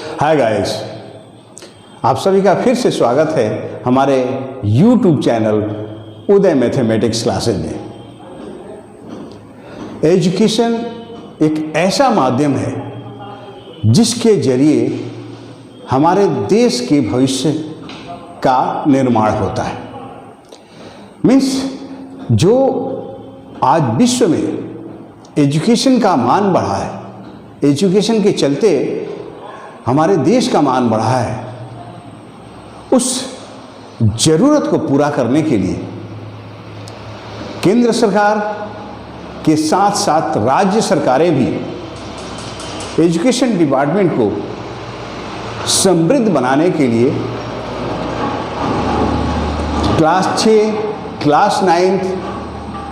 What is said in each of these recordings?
Hi guys, आप सभी का फिर से स्वागत है हमारे YouTube चैनल उदय मैथमेटिक्स क्लासेज में। एजुकेशन एक ऐसा माध्यम है जिसके जरिए हमारे देश के भविष्य का निर्माण होता है। मीन्स जो आज विश्व में एजुकेशन का मान बढ़ा है, एजुकेशन के चलते हमारे देश का मान बढ़ा है, उस जरूरत को पूरा करने के लिए केंद्र सरकार के साथ साथ राज्य सरकारें भी एजुकेशन डिपार्टमेंट को समृद्ध बनाने के लिए क्लास 6, क्लास 9,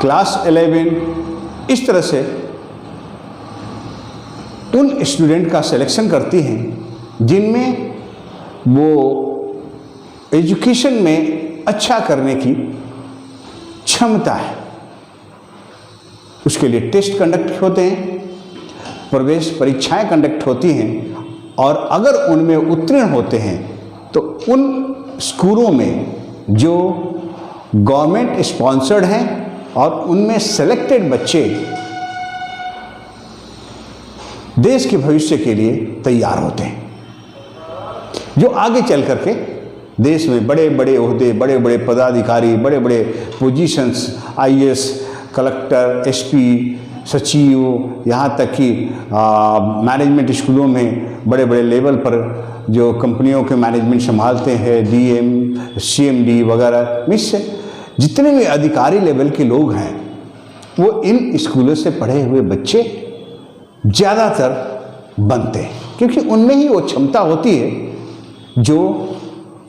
क्लास 11 इस तरह से उन स्टूडेंट का सिलेक्शन करती हैं जिनमें वो एजुकेशन में अच्छा करने की क्षमता है। उसके लिए टेस्ट कंडक्ट होते हैं, प्रवेश परीक्षाएं कंडक्ट होती हैं और अगर उनमें उत्तीर्ण होते हैं तो उन स्कूलों में जो गवर्नमेंट स्पॉन्सर्ड हैं और उनमें सेलेक्टेड बच्चे देश के भविष्य के लिए तैयार होते हैं, जो आगे चल करके देश में बड़े बड़े ओहदे, बड़े बड़े पदाधिकारी, बड़े बड़े पोजीशंस, आईएएस, कलेक्टर, एसपी, सचिव, यहाँ तक कि मैनेजमेंट स्कूलों में बड़े बड़े लेवल पर जो कंपनियों के मैनेजमेंट संभालते हैं, डीएम, सीएमडी वगैरह, मीन्स जितने भी अधिकारी लेवल के लोग हैं वो इन स्कूलों से पढ़े हुए बच्चे ज़्यादातर बनते हैं, क्योंकि उनमें ही वो क्षमता होती है जो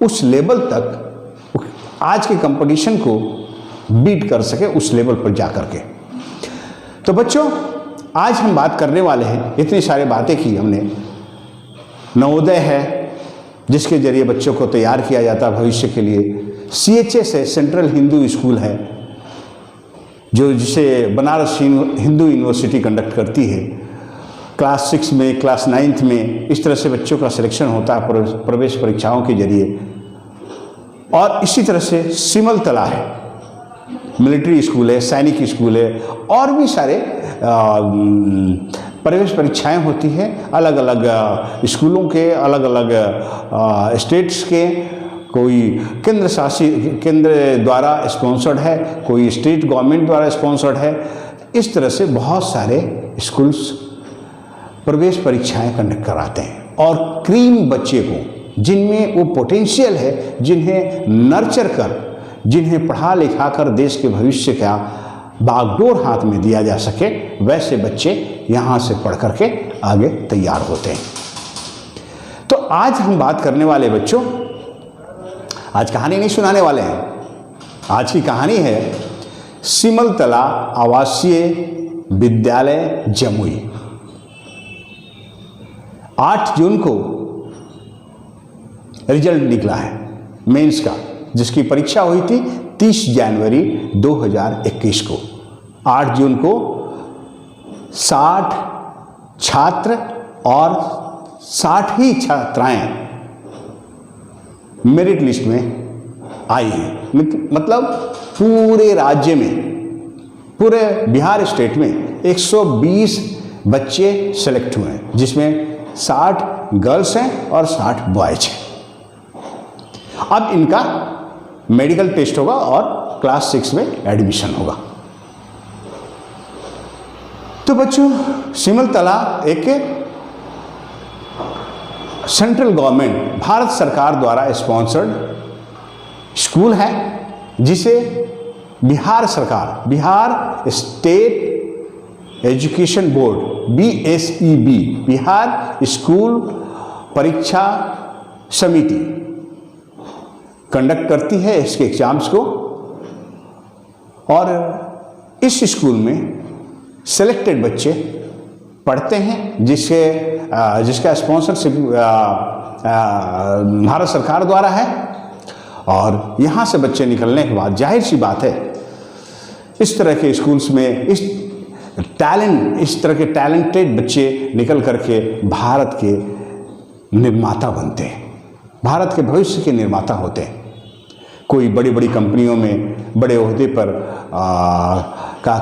उस लेवल तक आज के कंपटीशन को बीट कर सके, उस लेवल पर जा कर के। तो बच्चों, आज हम बात करने वाले हैं, इतनी सारी बातें की हमने। नवोदय है जिसके जरिए बच्चों को तैयार किया जाता है भविष्य के लिए। CHS है, सेंट्रल हिंदू स्कूल है, जिसे बनारस हिंदू यूनिवर्सिटी कंडक्ट करती है। क्लास 6 में, क्लास 9 में इस तरह से बच्चों का सिलेक्शन होता है प्रवेश परीक्षाओं के जरिए। और इसी तरह से सिमलतला है, मिलिट्री स्कूल है, सैनिक स्कूल है, और भी सारे प्रवेश परीक्षाएं होती हैं अलग अलग स्कूलों के, अलग अलग स्टेट्स के। कोई केंद्र द्वारा स्पॉन्सर्ड है, कोई स्टेट गवर्नमेंट द्वारा स्पॉन्सर्ड है। इस तरह से बहुत सारे स्कूल्स प्रवेश परीक्षाएं कंडक्ट कराते हैं और क्रीम बच्चे को, जिनमें वो पोटेंशियल है, जिन्हें नर्चर कर, जिन्हें पढ़ा लिखा कर देश के भविष्य का बागडोर हाथ में दिया जा सके, वैसे बच्चे यहाँ से पढ़ करके आगे तैयार होते हैं। तो आज हम बात करने वाले बच्चों, आज कहानी नहीं सुनाने वाले हैं। आज की कहानी है सिमलतला आवासीय विद्यालय जमुई। 8 जून को रिजल्ट निकला है मेंस का, जिसकी परीक्षा हुई थी 30 जनवरी 2021 को। 8 जून को 60 छात्र और 60 ही छात्राएं मेरिट लिस्ट में आई हैं। मतलब पूरे राज्य में, पूरे बिहार स्टेट में 120 बच्चे सेलेक्ट हुए हैं, जिसमें 60 गर्ल्स हैं और 60 बॉयज हैं। अब इनका मेडिकल टेस्ट होगा और क्लास 6 में एडमिशन होगा। तो बच्चों, सिमलतला एक सेंट्रल गवर्नमेंट, भारत सरकार द्वारा स्पॉन्सर्ड स्कूल है, जिसे बिहार सरकार, Bihar state education board, BSEB, Bihar school परीक्षा समिति कंडक्ट करती है इसके एग्जाम्स को। और इस स्कूल में सेलेक्टेड बच्चे पढ़ते हैं, जिसका स्पॉन्सरशिप भारत सरकार द्वारा है। और यहाँ से बच्चे निकलने के बाद जाहिर सी बात है, इस तरह के स्कूल्स में इस तरह के टैलेंटेड बच्चे निकल करके भारत के निर्माता बनते हैं, भारत के भविष्य के निर्माता होते हैं। कोई बड़ी बड़ी कंपनियों में बड़े ओहदे पर का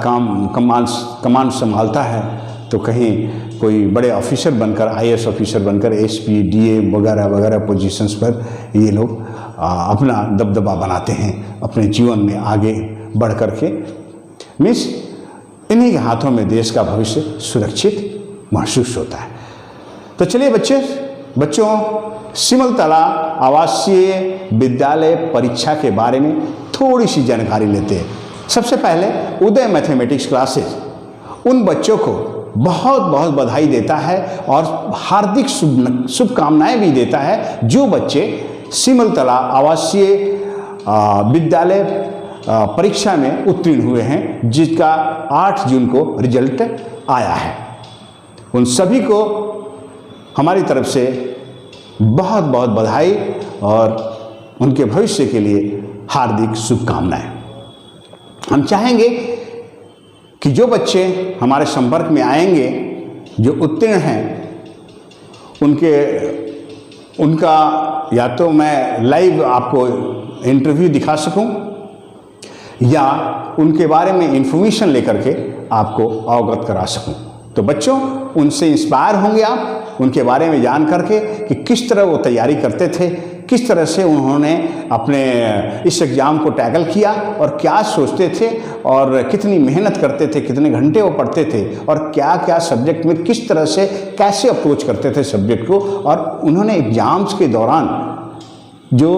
कमान संभालता है, तो कहीं कोई बड़े ऑफिसर बनकर, आईएएस ऑफिसर बनकर, एसपी, डीए वगैरह वगैरह पोजीशंस पर ये लोग अपना दबदबा बनाते हैं अपने जीवन में आगे बढ़ कर के। मीन्स इन्हीं के हाथों में देश का भविष्य सुरक्षित महसूस होता है। तो चलिए बच्चों सिमलतला आवासीय विद्यालय परीक्षा के बारे में थोड़ी सी जानकारी लेते हैं। सबसे पहले उदय मैथमेटिक्स क्लासेस उन बच्चों को बहुत बहुत बधाई देता है और हार्दिक शुभकामनाएं भी देता है जो बच्चे सिमलतला आवासीय विद्यालय परीक्षा में उत्तीर्ण हुए हैं, जिसका 8 जून को रिजल्ट आया है। उन सभी को हमारी तरफ से बहुत बहुत बधाई और उनके भविष्य के लिए हार्दिक शुभकामनाएं। हम चाहेंगे कि जो बच्चे हमारे संपर्क में आएंगे, जो उत्तीर्ण हैं, उनका या तो मैं लाइव आपको इंटरव्यू दिखा सकूं या उनके बारे में इंफॉर्मेशन लेकर के आपको अवगत करा सकूं। तो बच्चों उनसे इंस्पायर होंगे आप, उनके बारे में जान करके कि किस तरह वो तैयारी करते थे, किस तरह से उन्होंने अपने इस एग्ज़ाम को टैकल किया और क्या सोचते थे और कितनी मेहनत करते थे, कितने घंटे वो पढ़ते थे और क्या क्या सब्जेक्ट में किस तरह से कैसे अप्रोच करते थे सब्जेक्ट को, और उन्होंने एग्ज़ाम्स के दौरान जो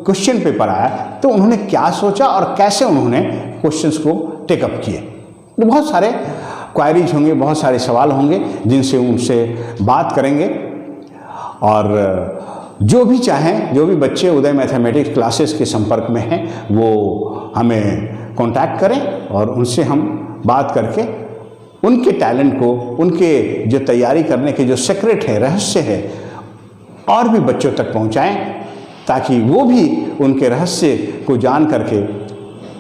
क्वेश्चन पेपर आया तो उन्होंने क्या सोचा और कैसे उन्होंने क्वेश्चंस को टेकअप किए। तो बहुत सारे क्वायरीज होंगे, बहुत सारे सवाल होंगे जिनसे उनसे बात करेंगे। और जो भी चाहें, जो भी बच्चे उदय मैथमेटिक्स क्लासेस के संपर्क में हैं, वो हमें कांटेक्ट करें और उनसे हम बात करके उनके टैलेंट को, उनके जो तैयारी करने के जो सीक्रेट है, रहस्य है, और भी बच्चों तक पहुंचाएं ताकि वो भी उनके रहस्य को जान करके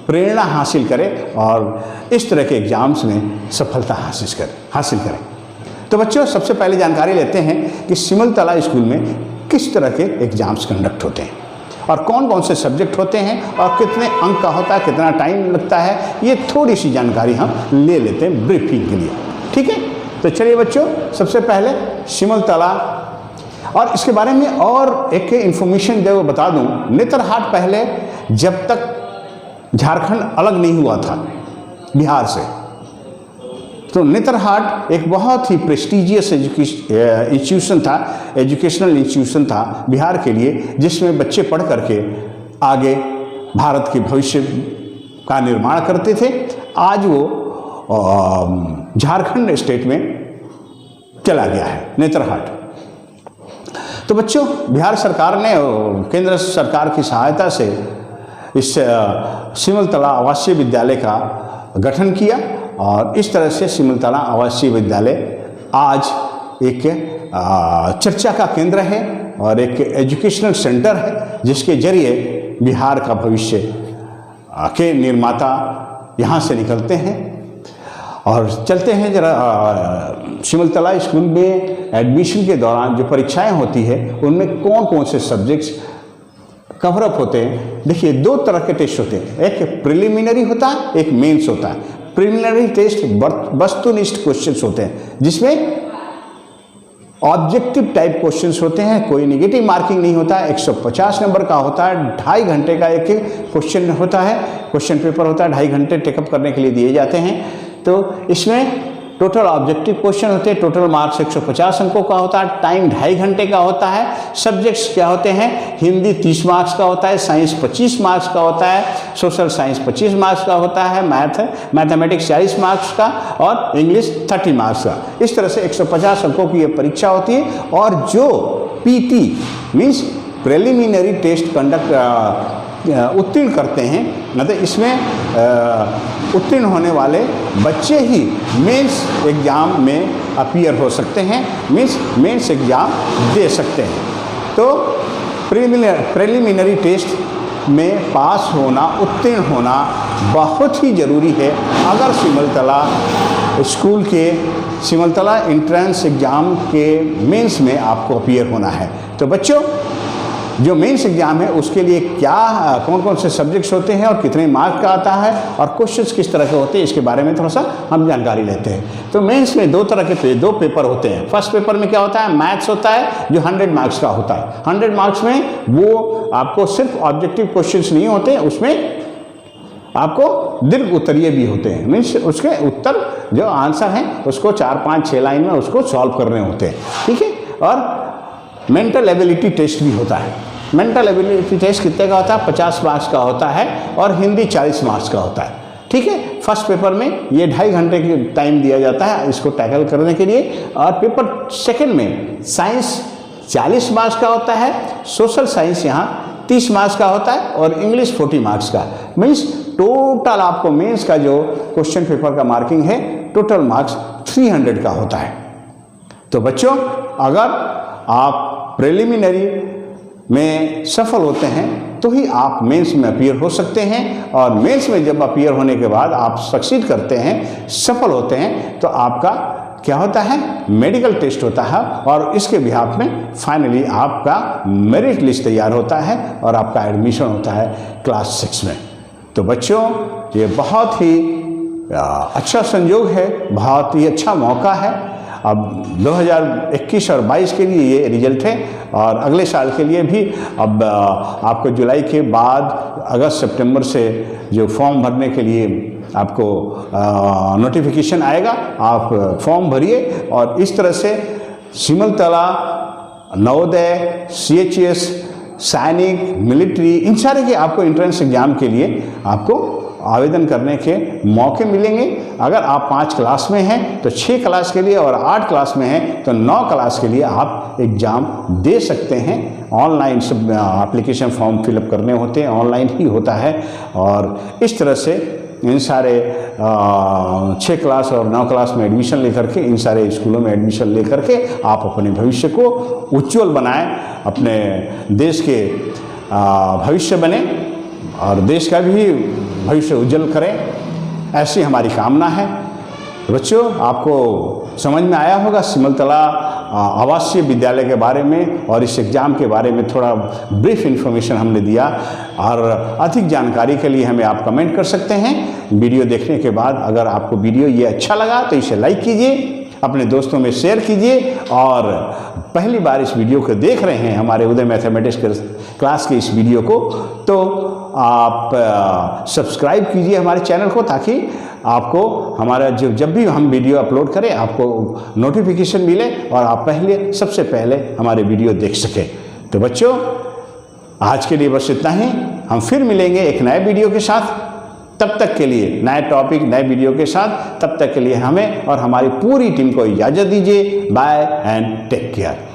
प्रेरणा हासिल करें और इस तरह के एग्जाम्स में सफलता हासिल करें। तो बच्चों सबसे पहले जानकारी लेते हैं कि सिमलतला स्कूल में किस तरह के एग्जाम्स कंडक्ट होते हैं और कौन कौन से सब्जेक्ट होते हैं और कितने अंक का होता है, कितना टाइम लगता है, ये थोड़ी सी जानकारी हम ले लेते हैं ब्रीफिंग के लिए। ठीक है, तो चलिए बच्चों सबसे पहले सिमलतला और इसके बारे में और एक इन्फॉर्मेशन जो बता दूं, नेतरहाट पहले जब तक झारखंड अलग नहीं हुआ था बिहार से, तो नेतरहाट एक बहुत ही प्रेस्टिजियस इंस्टीट्यूशन था, एजुकेशनल इंस्टीट्यूशन था बिहार के लिए, जिसमें बच्चे पढ़ करके आगे भारत के भविष्य का निर्माण करते थे। आज वो झारखंड स्टेट में चला गया है नेतरहाट। तो बच्चों बिहार सरकार ने केंद्र सरकार की सहायता से इस सिमलतला आवासीय विद्यालय का गठन किया और इस तरह से सिमलतला आवासीय विद्यालय आज एक चर्चा का केंद्र है और एक एजुकेशनल सेंटर है, जिसके जरिए बिहार का भविष्य के निर्माता यहाँ से निकलते हैं। और चलते हैं जरा सिमलतला स्कूल में एडमिशन के दौरान जो परीक्षाएं होती है उनमें कौन कौन से सब्जेक्ट्स कवर अप होते हैं। देखिए 2 तरह के टेस्ट होते हैं, एक प्रिलिमिनरी होता है, एक मेंस होता है। प्रिलिमिनरी टेस्ट वस्तुनिष्ठ क्वेश्चंस होते हैं जिसमें ऑब्जेक्टिव टाइप क्वेश्चंस होते हैं, कोई नेगेटिव मार्किंग नहीं होता है, 150 नंबर का होता है, 2.5 घंटे का एक क्वेश्चन होता है, क्वेश्चन पेपर होता है, 2.5 घंटे टेकअप करने के लिए दिए जाते हैं। तो इसमें टोटल ऑब्जेक्टिव क्वेश्चन होते हैं, टोटल मार्क्स 150 अंकों का होता है, टाइम 2.5 घंटे का होता है। सब्जेक्ट्स क्या होते हैं, हिंदी 30 मार्क्स का होता है, साइंस 25 मार्क्स का होता है, सोशल साइंस 25 मार्क्स का होता है, मैथमेटिक्स 40 मार्क्स का और इंग्लिश 30 मार्क्स का। इस तरह से 150 अंकों की ये परीक्षा होती है। और जो PT means preliminary test conduct उत्तीर्ण करते हैं, मतलब इसमें उत्तीर्ण होने वाले बच्चे ही मेंस एग्ज़ाम में अपीयर हो सकते हैं, मीन्स मेंस एग्ज़ाम दे सकते हैं। तो प्रिलिमिनरी टेस्ट में पास होना, उत्तीर्ण होना बहुत ही ज़रूरी है अगर सिमलतला स्कूल के सिमलतला एंट्रेंस एग्ज़ाम के मेंस में आपको अपीयर होना है। तो बच्चों, जो मेंस एग्ज़ाम है उसके लिए क्या कौन कौन से सब्जेक्ट्स होते हैं और कितने मार्क का आता है और क्वेश्चंस किस तरह के होते हैं, इसके बारे में थोड़ा सा हम जानकारी लेते हैं। तो मेंस में दो पेपर होते हैं। फर्स्ट पेपर में क्या होता है, मैथ्स होता है जो 100 मार्क्स का होता है। 100 मार्क्स में वो आपको सिर्फ ऑब्जेक्टिव क्वेश्चंस नहीं होते, उसमें आपको दीर्घ उत्तरीय भी होते हैं। मीन्स उसके उत्तर जो आंसर हैं उसको 4, 5, 6 लाइन में उसको सॉल्व करने होते हैं, ठीक है। और मेंटल एबिलिटी टेस्ट भी होता है। मेंटल एबिलिटी टेस्ट कितने का होता है, 50 मार्क्स का होता है और हिंदी 40 मार्क्स का होता है, ठीक है। फर्स्ट पेपर में ये 2.5 घंटे की टाइम दिया जाता है इसको टैकल करने के लिए। और पेपर सेकंड में साइंस 40 मार्क्स का होता है, सोशल साइंस यहाँ 30 मार्क्स का होता है और इंग्लिश 40 मार्क्स का। मीन्स टोटल आपको मेंस का जो क्वेश्चन पेपर का मार्किंग है टोटल मार्क्स 300 का होता है। तो बच्चों, अगर आप प्रिलिमिनरी में सफल होते हैं तो ही आप मेंस में अपीयर हो सकते हैं। और मेंस में जब अपीयर होने के बाद आप सक्सीड करते हैं, सफल होते हैं, तो आपका क्या होता है, मेडिकल टेस्ट होता है और इसके बिहाफ में फाइनली आपका मेरिट लिस्ट तैयार होता है और आपका एडमिशन होता है क्लास 6 में। तो बच्चों, ये बहुत ही अच्छा संयोग है, बहुत ही अच्छा मौका है। अब 2021 और 22 के लिए ये रिजल्ट है और अगले साल के लिए भी अब आपको जुलाई के बाद अगस्त सितंबर से जो फॉर्म भरने के लिए आपको नोटिफिकेशन आएगा, आप फॉर्म भरिए। और इस तरह से सिमलतला, नवोदय, CHS, सैनिक, मिलिट्री, इन सारे के आपको एंट्रेंस एग्जाम के लिए आपको आवेदन करने के मौके मिलेंगे। अगर आप 5 क्लास में हैं तो 6 क्लास के लिए और 8 क्लास में हैं तो 9 क्लास के लिए आप एग्ज़ाम दे सकते हैं। ऑनलाइन सब एप्लीकेशन फॉर्म फिलअप करने होते हैं, ऑनलाइन ही होता है। और इस तरह से इन सारे 6 क्लास और 9 क्लास में एडमिशन लेकर के, इन सारे स्कूलों में एडमिशन लेकर के आप अपने भविष्य को उज्ज्वल बनाएं, अपने देश के भविष्य बने और देश का भी भविष्य उज्जवल करें, ऐसी हमारी कामना है। बच्चों, आपको समझ में आया होगा सिमलतला आवासीय विद्यालय के बारे में और इस एग्ज़ाम के बारे में थोड़ा ब्रीफ इन्फॉर्मेशन हमने दिया। और अधिक जानकारी के लिए हमें आप कमेंट कर सकते हैं वीडियो देखने के बाद। अगर आपको वीडियो ये अच्छा लगा तो इसे लाइक कीजिए, अपने दोस्तों में शेयर कीजिए। और पहली बार इस वीडियो को देख रहे हैं, हमारे उदय मैथमेटिक्स क्लास के इस वीडियो को, तो आप सब्सक्राइब कीजिए हमारे चैनल को, ताकि आपको हमारा जब भी हम वीडियो अपलोड करें आपको नोटिफिकेशन मिले और आप सबसे पहले हमारे वीडियो देख सकें। तो बच्चों, आज के लिए बस इतना ही। हम फिर मिलेंगे एक नए वीडियो के साथ। तब तक के लिए, नए टॉपिक, नए वीडियो के साथ, तब तक के लिए हमें और हमारी पूरी टीम को इजाज़त दीजिए। Bye and take care.